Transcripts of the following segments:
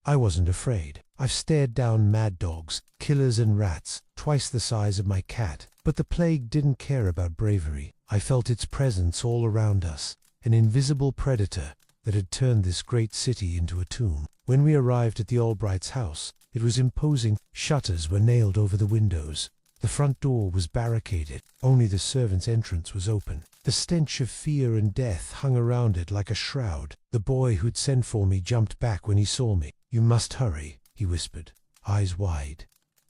I wasn't afraid. I've stared down mad dogs, killers and rats, twice the size of my cat, but the plague didn't care about bravery. I felt its presence all around us, an invisible predator that had turned this great city into a tomb. When we arrived at the Albrights' house, it was imposing. Shutters were nailed over the windows. The front door was barricaded. Only the servants' entrance was open. The stench of fear and death hung around it like a shroud. The boy who'd sent for me jumped back when he saw me. "You must hurry," he whispered, eyes wide.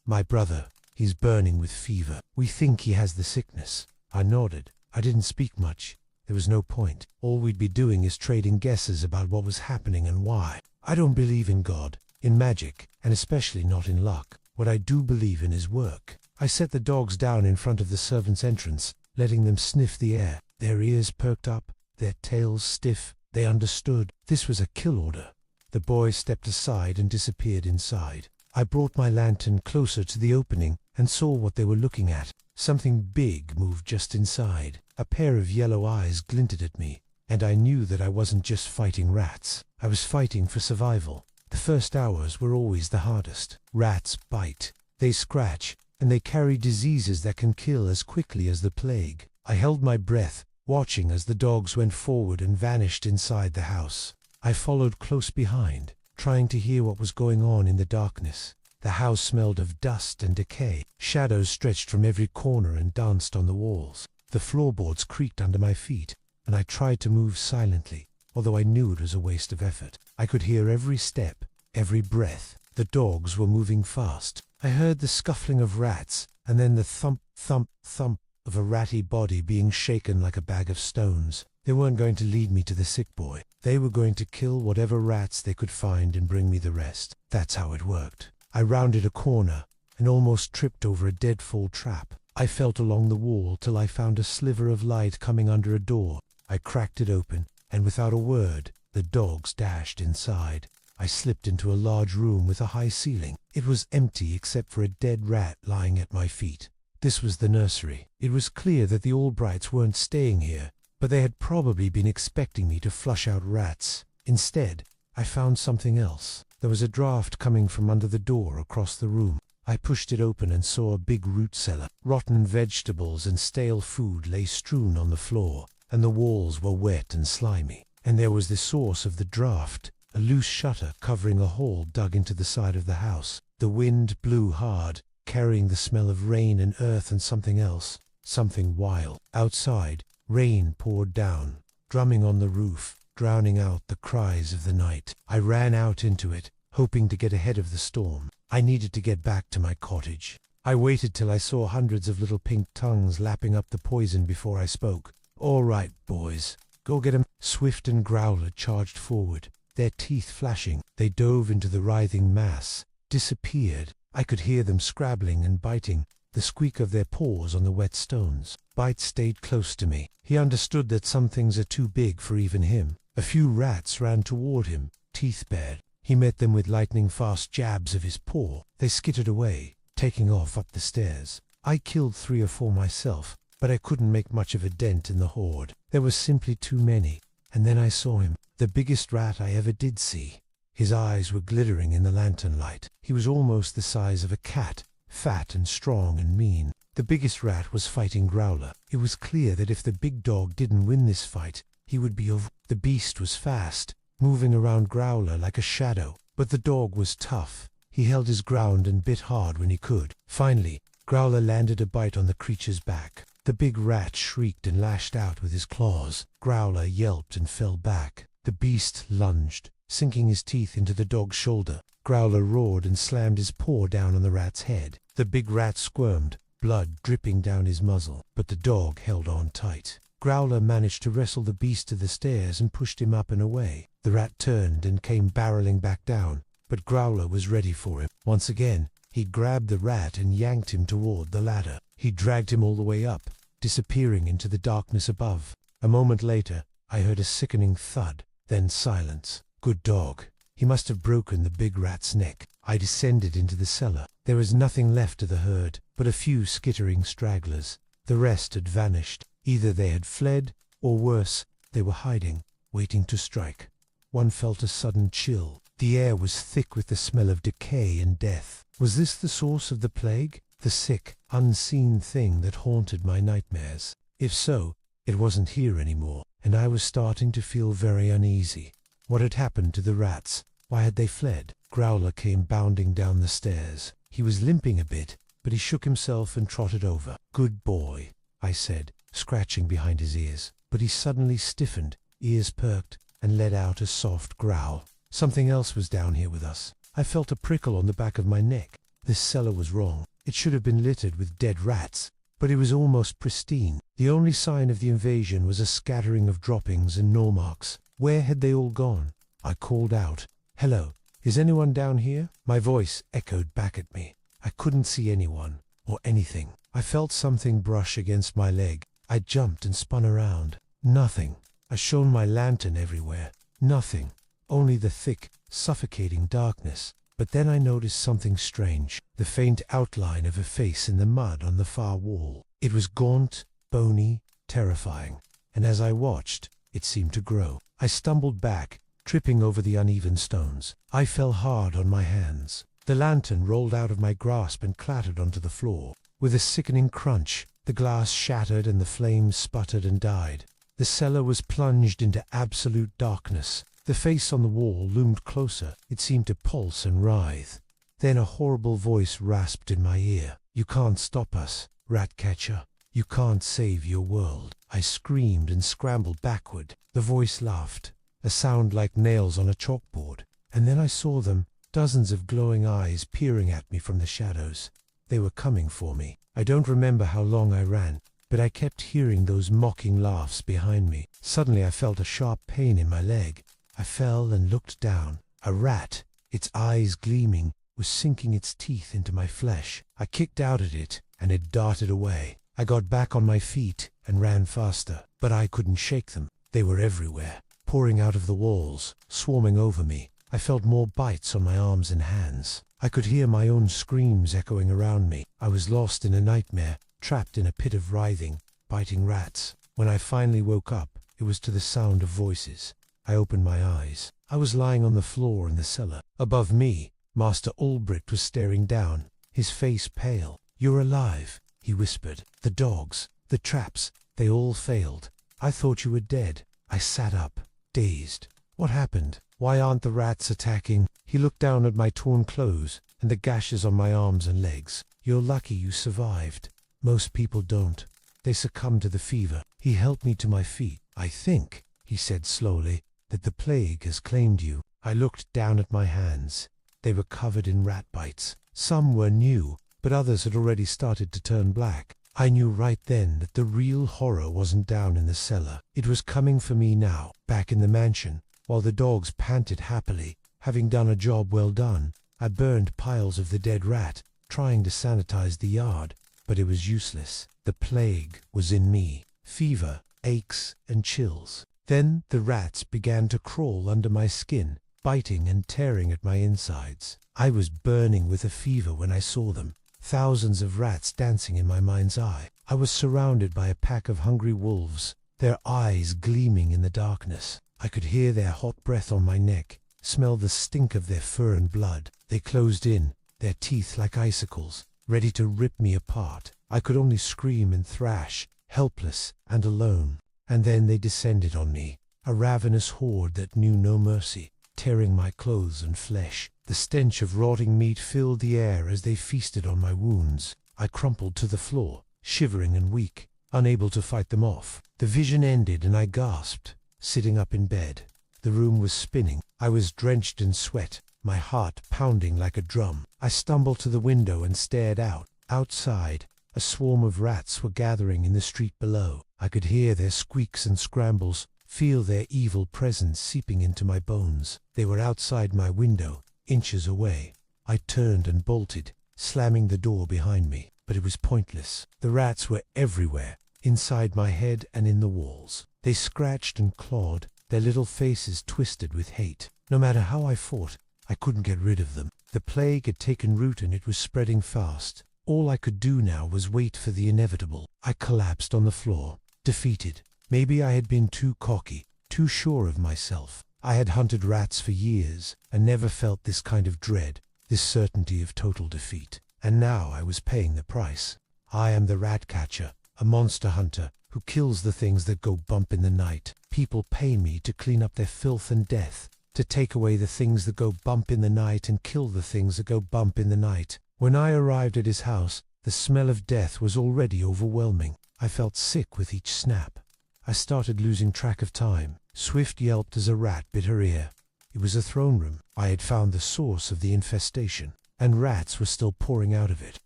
"My brother, he's burning with fever. We think he has the sickness." I nodded. I didn't speak much. There was no point. All we'd be doing is trading guesses about what was happening and why. I don't believe in God, in magic, and especially not in luck. What I do believe in is work. I set the dogs down in front of the servants' entrance, letting them sniff the air. Their ears perked up, their tails stiff. They understood. This was a kill order. The boy stepped aside and disappeared inside. I brought my lantern closer to the opening and saw what they were looking at. Something big moved just inside. A pair of yellow eyes glinted at me, and I knew that I wasn't just fighting rats. I was fighting for survival. The first hours were always the hardest. Rats bite, they scratch, and they carry diseases that can kill as quickly as the plague. I held my breath, watching as the dogs went forward and vanished inside the house. I followed close behind, trying to hear what was going on in the darkness. The house smelled of dust and decay. Shadows stretched from every corner and danced on the walls. The floorboards creaked under my feet, and I tried to move silently, although I knew it was a waste of effort. I could hear every step, every breath. The dogs were moving fast. I heard the scuffling of rats, and then the thump, thump, thump of a ratty body being shaken like a bag of stones. They weren't going to lead me to the sick boy. They were going to kill whatever rats they could find and bring me the rest. That's how it worked. I rounded a corner and almost tripped over a deadfall trap. I felt along the wall till I found a sliver of light coming under a door. I cracked it open, and without a word, the dogs dashed inside. I slipped into a large room with a high ceiling. It was empty except for a dead rat lying at my feet. This was the nursery. It was clear that the Albrights weren't staying here, but they had probably been expecting me to flush out rats. Instead, I found something else. There was a draft coming from under the door across the room. I pushed it open and saw a big root cellar. Rotten vegetables and stale food lay strewn on the floor, and the walls were wet and slimy. And there was the source of the draft, a loose shutter covering a hole dug into the side of the house. The wind blew hard, carrying the smell of rain and earth and something else, something wild. Outside, rain poured down, drumming on the roof, drowning out the cries of the night. I ran out into it, hoping to get ahead of the storm. I needed to get back to my cottage. I waited till I saw hundreds of little pink tongues lapping up the poison before I spoke. "All right, boys, go get 'em." Swift and Growler charged forward, their teeth flashing. They dove into the writhing mass, disappeared. I could hear them scrabbling and biting, the squeak of their paws on the wet stones. Bite stayed close to me. He understood that some things are too big for even him. A few rats ran toward him, teeth bared. He met them with lightning-fast jabs of his paw. They skittered away, taking off up the stairs. I killed 3 or 4 myself, but I couldn't make much of a dent in the horde. There were simply too many. And then I saw him, the biggest rat I ever did see. His eyes were glittering in the lantern light. He was almost the size of a cat, fat and strong and mean. The biggest rat was fighting Growler. It was clear that if the big dog didn't win this fight, he would be over. The beast was fast, moving around Growler like a shadow, but the dog was tough. He held his ground and bit hard when he could. Finally, Growler landed a bite on the creature's back. The big rat shrieked and lashed out with his claws. Growler yelped and fell back. The beast lunged, sinking his teeth into the dog's shoulder. Growler roared and slammed his paw down on the rat's head. The big rat squirmed, blood dripping down his muzzle, but the dog held on tight. Growler managed to wrestle the beast to the stairs and pushed him up and away. The rat turned and came barreling back down, but Growler was ready for him. Once again, he grabbed the rat and yanked him toward the ladder. He dragged him all the way up, disappearing into the darkness above. A moment later, I heard a sickening thud, then silence. Good dog. He must have broken the big rat's neck. I descended into the cellar. There was nothing left of the herd, but a few skittering stragglers. The rest had vanished. Either they had fled, or worse, they were hiding, waiting to strike. One felt a sudden chill. The air was thick with the smell of decay and death. Was this the source of the plague? The sick, unseen thing that haunted my nightmares? If so, it wasn't here anymore, and I was starting to feel very uneasy. What had happened to the rats? Why had they fled? Growler came bounding down the stairs. He was limping a bit, but he shook himself and trotted over. "Good boy," I said, scratching behind his ears. But he suddenly stiffened, ears perked, and let out a soft growl. Something else was down here with us. I felt a prickle on the back of my neck. This cellar was wrong. It should have been littered with dead rats, but it was almost pristine. The only sign of the invasion was a scattering of droppings and gnaw marks. Where had they all gone? I called out, "Hello, is anyone down here?" My voice echoed back at me. I couldn't see anyone, or anything. I felt something brush against my leg. I jumped and spun around. Nothing. I shone my lantern everywhere. Nothing. Only the thick, suffocating darkness. But then I noticed something strange. The faint outline of a face in the mud on the far wall. It was gaunt, bony, terrifying. And as I watched, it seemed to grow. I stumbled back, tripping over the uneven stones. I fell hard on my hands. The lantern rolled out of my grasp and clattered onto the floor. With a sickening crunch, the glass shattered and the flames sputtered and died. The cellar was plunged into absolute darkness. The face on the wall loomed closer. It seemed to pulse and writhe. Then a horrible voice rasped in my ear. "You can't stop us, Ratcatcher. You can't save your world." I screamed and scrambled backward. The voice laughed, a sound like nails on a chalkboard. And then I saw them, dozens of glowing eyes peering at me from the shadows. They were coming for me. I don't remember how long I ran, but I kept hearing those mocking laughs behind me. Suddenly I felt a sharp pain in my leg. I fell and looked down. A rat, its eyes gleaming, was sinking its teeth into my flesh. I kicked out at it, and it darted away. I got back on my feet and ran faster, but I couldn't shake them. They were everywhere, pouring out of the walls, swarming over me. I felt more bites on my arms and hands. I could hear my own screams echoing around me. I was lost in a nightmare, trapped in a pit of writhing, biting rats. When I finally woke up, it was to the sound of voices. I opened my eyes. I was lying on the floor in the cellar. Above me, Master Albrecht was staring down, his face pale. "You're alive," he whispered. "The dogs, the traps, they all failed. I thought you were dead." I sat up, dazed. What happened? Why aren't the rats attacking? He looked down at my torn clothes and the gashes on my arms and legs. "You're lucky you survived. Most people don't. They succumb to the fever." He helped me to my feet. "I think," he said slowly, "that the plague has claimed you." I looked down at my hands. They were covered in rat bites. Some were new, but others had already started to turn black. I knew right then that the real horror wasn't down in the cellar. It was coming for me now, back in the mansion. While the dogs panted happily, having done a job well done, I burned piles of the dead rat, trying to sanitize the yard, but it was useless. The plague was in me. Fever, aches, and chills. Then the rats began to crawl under my skin, biting and tearing at my insides. I was burning with a fever when I saw them. Thousands of rats dancing in my mind's eye. I was surrounded by a pack of hungry wolves, their eyes gleaming in the darkness. I could hear their hot breath on my neck, smell the stink of their fur and blood. They closed in, their teeth like icicles, ready to rip me apart. I could only scream and thrash, helpless and alone. And then they descended on me, a ravenous horde that knew no mercy, tearing my clothes and flesh. The stench of rotting meat filled the air as they feasted on my wounds. I crumpled to the floor, shivering and weak, unable to fight them off. The vision ended and I gasped, sitting up in bed. The room was spinning. I was drenched in sweat, my heart pounding like a drum. I stumbled to the window and stared out. Outside, a swarm of rats were gathering in the street below. I could hear their squeaks and scrambles, feel their evil presence seeping into my bones. They were outside my window, inches away. I turned and bolted, slamming the door behind me. But it was pointless. The rats were everywhere, inside my head and in the walls. They scratched and clawed, their little faces twisted with hate. No matter how I fought, I couldn't get rid of them. The plague had taken root and it was spreading fast. All I could do now was wait for the inevitable. I collapsed on the floor, defeated. Maybe I had been too cocky, too sure of myself. I had hunted rats for years and never felt this kind of dread, this certainty of total defeat. And now I was paying the price. I am the rat catcher, a monster hunter who kills the things that go bump in the night. People pay me to clean up their filth and death, to take away the things that go bump in the night and kill the things that go bump in the night. When I arrived at his house, the smell of death was already overwhelming. I felt sick with each snap. I started losing track of time. Swift yelped as a rat bit her ear. It was a throne room. I had found the source of the infestation, and rats were still pouring out of it.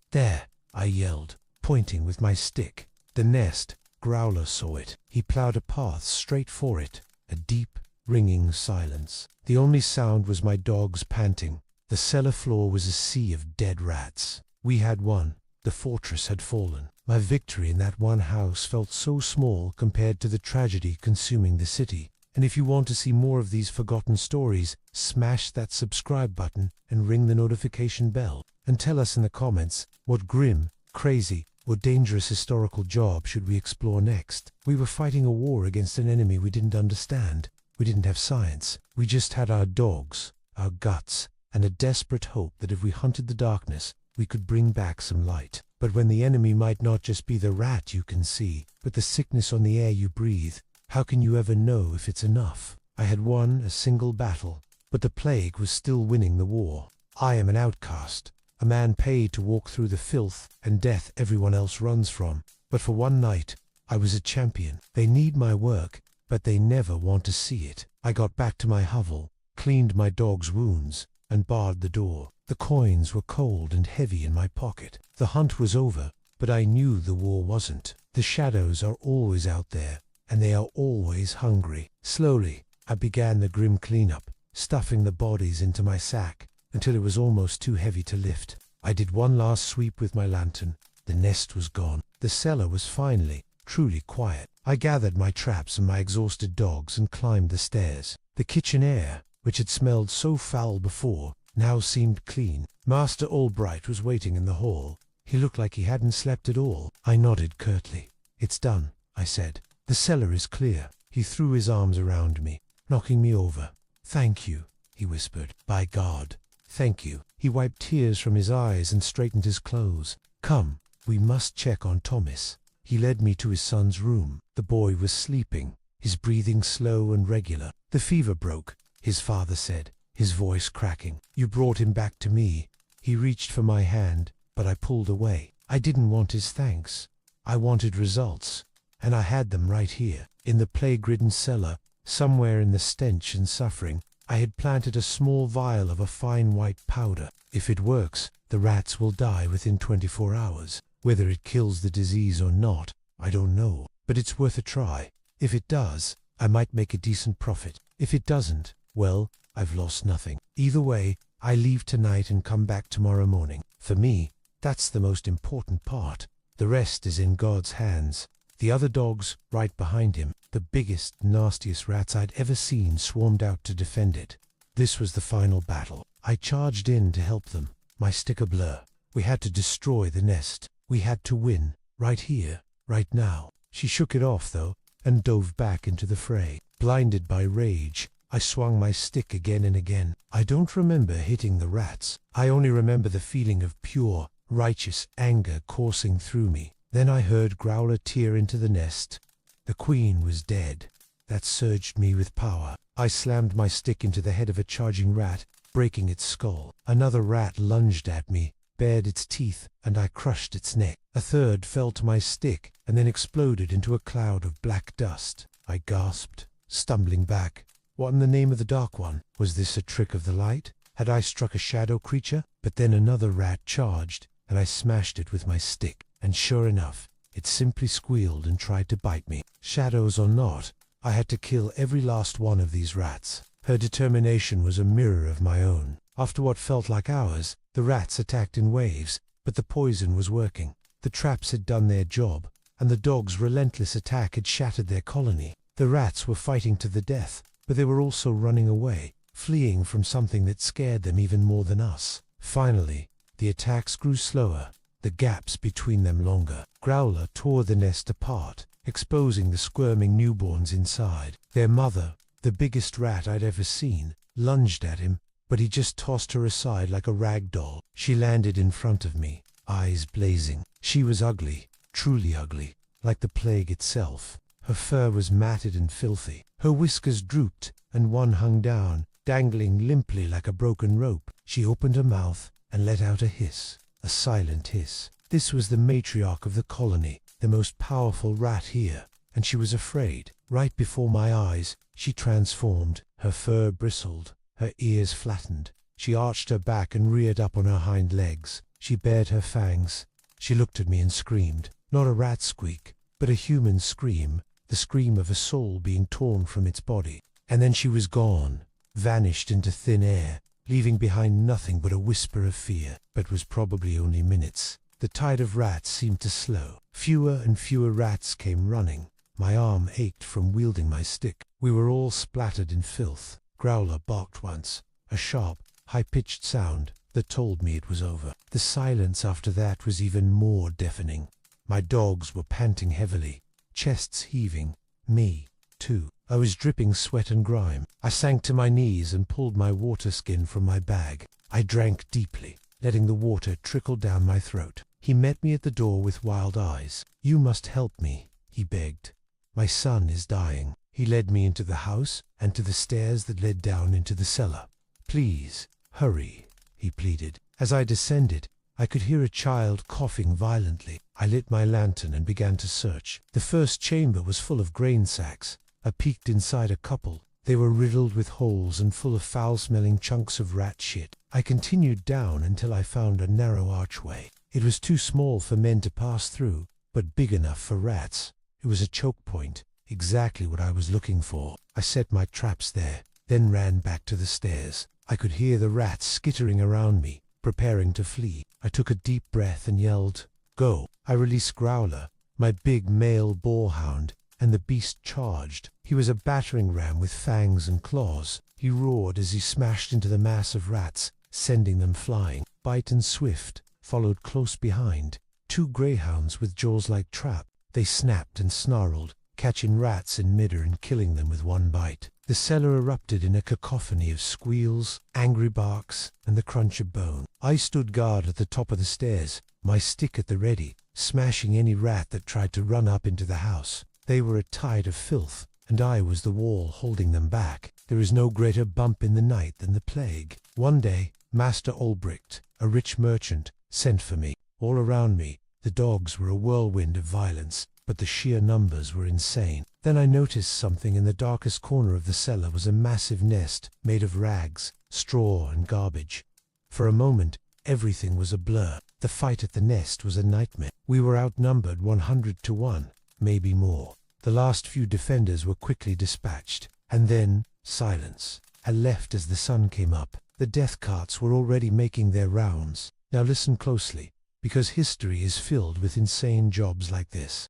"There," I yelled, pointing with my stick. The nest. Growler saw it. He plowed a path straight for it. A deep, ringing silence. The only sound was my dogs panting. The cellar floor was a sea of dead rats. We had won. The fortress had fallen. My victory in that one house felt so small compared to the tragedy consuming the city. And if you want to see more of these forgotten stories, smash that subscribe button and ring the notification bell. And tell us in the comments, what grim, crazy, or dangerous historical job should we explore next? We were fighting a war against an enemy we didn't understand. We didn't have science. We just had our dogs, our guts, and a desperate hope that if we hunted the darkness, we could bring back some light. But when the enemy might not just be the rat you can see, but the sickness on the air you breathe, how can you ever know if it's enough? I had won a single battle, but the plague was still winning the war. I am an outcast, a man paid to walk through the filth and death everyone else runs from. But for one night, I was a champion. They need my work, but they never want to see it. I got back to my hovel, cleaned my dog's wounds, and barred the door. The coins were cold and heavy in my pocket. The hunt was over, but I knew the war wasn't. The shadows are always out there, and they are always hungry. Slowly, I began the grim cleanup, stuffing the bodies into my sack, until it was almost too heavy to lift. I did one last sweep with my lantern. The nest was gone. The cellar was finally, truly quiet. I gathered my traps and my exhausted dogs and climbed the stairs. The kitchen air, which had smelled so foul before, now seemed clean. Master Albright was waiting in the hall. He looked like he hadn't slept at all. I nodded curtly. "It's done," I said. "The cellar is clear." He threw his arms around me, knocking me over. "Thank you," he whispered. "By God, thank you." He wiped tears from his eyes and straightened his clothes. "Come, we must check on Thomas." He led me to his son's room. The boy was sleeping, his breathing slow and regular. "The fever broke," his father said, his voice cracking. "You brought him back to me." He reached for my hand, but I pulled away. I didn't want his thanks. I wanted results, and I had them right here. In the plague-ridden cellar, somewhere in the stench and suffering, I had planted a small vial of a fine white powder. If it works, the rats will die within 24 hours. Whether it kills the disease or not, I don't know, but it's worth a try. If it does, I might make a decent profit. If it doesn't, well, I've lost nothing. Either way, I leave tonight and come back tomorrow morning. For me, that's the most important part. The rest is in God's hands. The other dogs, right behind him, the biggest, nastiest rats I'd ever seen, swarmed out to defend it. This was the final battle. I charged in to help them, my stick a blur. We had to destroy the nest. We had to win, right here, right now. She shook it off, though, and dove back into the fray. Blinded by rage, I swung my stick again and again. I don't remember hitting the rats. I only remember the feeling of pure, righteous anger coursing through me. Then I heard Growler tear into the nest. The queen was dead. That surged me with power. I slammed my stick into the head of a charging rat, breaking its skull. Another rat lunged at me, bared its teeth, and I crushed its neck. A third fell to my stick and then exploded into a cloud of black dust. I gasped, stumbling back. What in the name of the Dark One? Was this a trick of the light? Had I struck a shadow creature? But then another rat charged, and I smashed it with my stick. And sure enough, it simply squealed and tried to bite me. Shadows or not, I had to kill every last one of these rats. Her determination was a mirror of my own. After what felt like hours, the rats attacked in waves, but the poison was working. The traps had done their job, and the dog's relentless attack had shattered their colony. The rats were fighting to the death, but they were also running away, fleeing from something that scared them even more than us. Finally, the attacks grew slower, the gaps between them longer. Growler tore the nest apart, exposing the squirming newborns inside. Their mother, The biggest rat I'd ever seen, lunged at him, but he just tossed her aside like a rag doll. She landed in front of me, eyes blazing. She was ugly, truly ugly, like the plague itself. Her fur was matted and filthy. Her whiskers drooped, and one hung down, dangling limply like a broken rope. She opened her mouth and let out a hiss, a silent hiss. This was the matriarch of the colony, the most powerful rat here, and she was afraid. Right before my eyes, she transformed. Her fur bristled, her ears flattened. She arched her back and reared up on her hind legs. She bared her fangs. She looked at me and screamed. Not a rat squeak, but a human scream, the scream of a soul being torn from its body. And then she was gone, vanished into thin air, leaving behind nothing but a whisper of fear. But was probably only minutes. The tide of rats seemed to slow. Fewer and fewer rats came running. My arm ached from wielding my stick. We were all splattered in filth. Growler barked once, a sharp, high-pitched sound that told me it was over. The silence after that was even more deafening. My dogs were panting heavily, chests heaving. Me, too. I was dripping sweat and grime. I sank to my knees and pulled my water skin from my bag. I drank deeply, letting the water trickle down my throat. He met me at the door with wild eyes. "You must help me," he begged. "My son is dying." He led me into the house and to the stairs that led down into the cellar. "Please, hurry," he pleaded. As I descended, I could hear a child coughing violently. I lit my lantern and began to search. The first chamber was full of grain sacks. I peeked inside a couple. They were riddled with holes and full of foul-smelling chunks of rat shit. I continued down until I found a narrow archway. It was too small for men to pass through, but big enough for rats. It was a choke point, exactly what I was looking for. I set my traps there, then ran back to the stairs. I could hear the rats skittering around me, preparing to flee. I took a deep breath and yelled, "Go!" I released Growler, my big male boarhound, and the beast charged. He was a battering ram with fangs and claws. He roared as he smashed into the mass of rats, sending them flying. Bite and Swift followed close behind, two greyhounds with jaws like trap. They snapped and snarled, catching rats in midair and killing them with one bite. The cellar erupted in a cacophony of squeals, angry barks, and the crunch of bone. I stood guard at the top of the stairs, my stick at the ready, smashing any rat that tried to run up into the house. They were a tide of filth, and I was the wall holding them back. There is no greater bump in the night than the plague. One day, Master Olbricht, a rich merchant, sent for me. All around me, the dogs were a whirlwind of violence, but the sheer numbers were insane. Then I noticed something. In the darkest corner of the cellar was a massive nest made of rags, straw, and garbage. For a moment, everything was a blur. The fight at the nest was a nightmare. We were outnumbered 100 to 1, maybe more. The last few defenders were quickly dispatched, and then silence. I left as the sun came up. The death carts were already making their rounds. Now listen closely, because history is filled with insane jobs like this.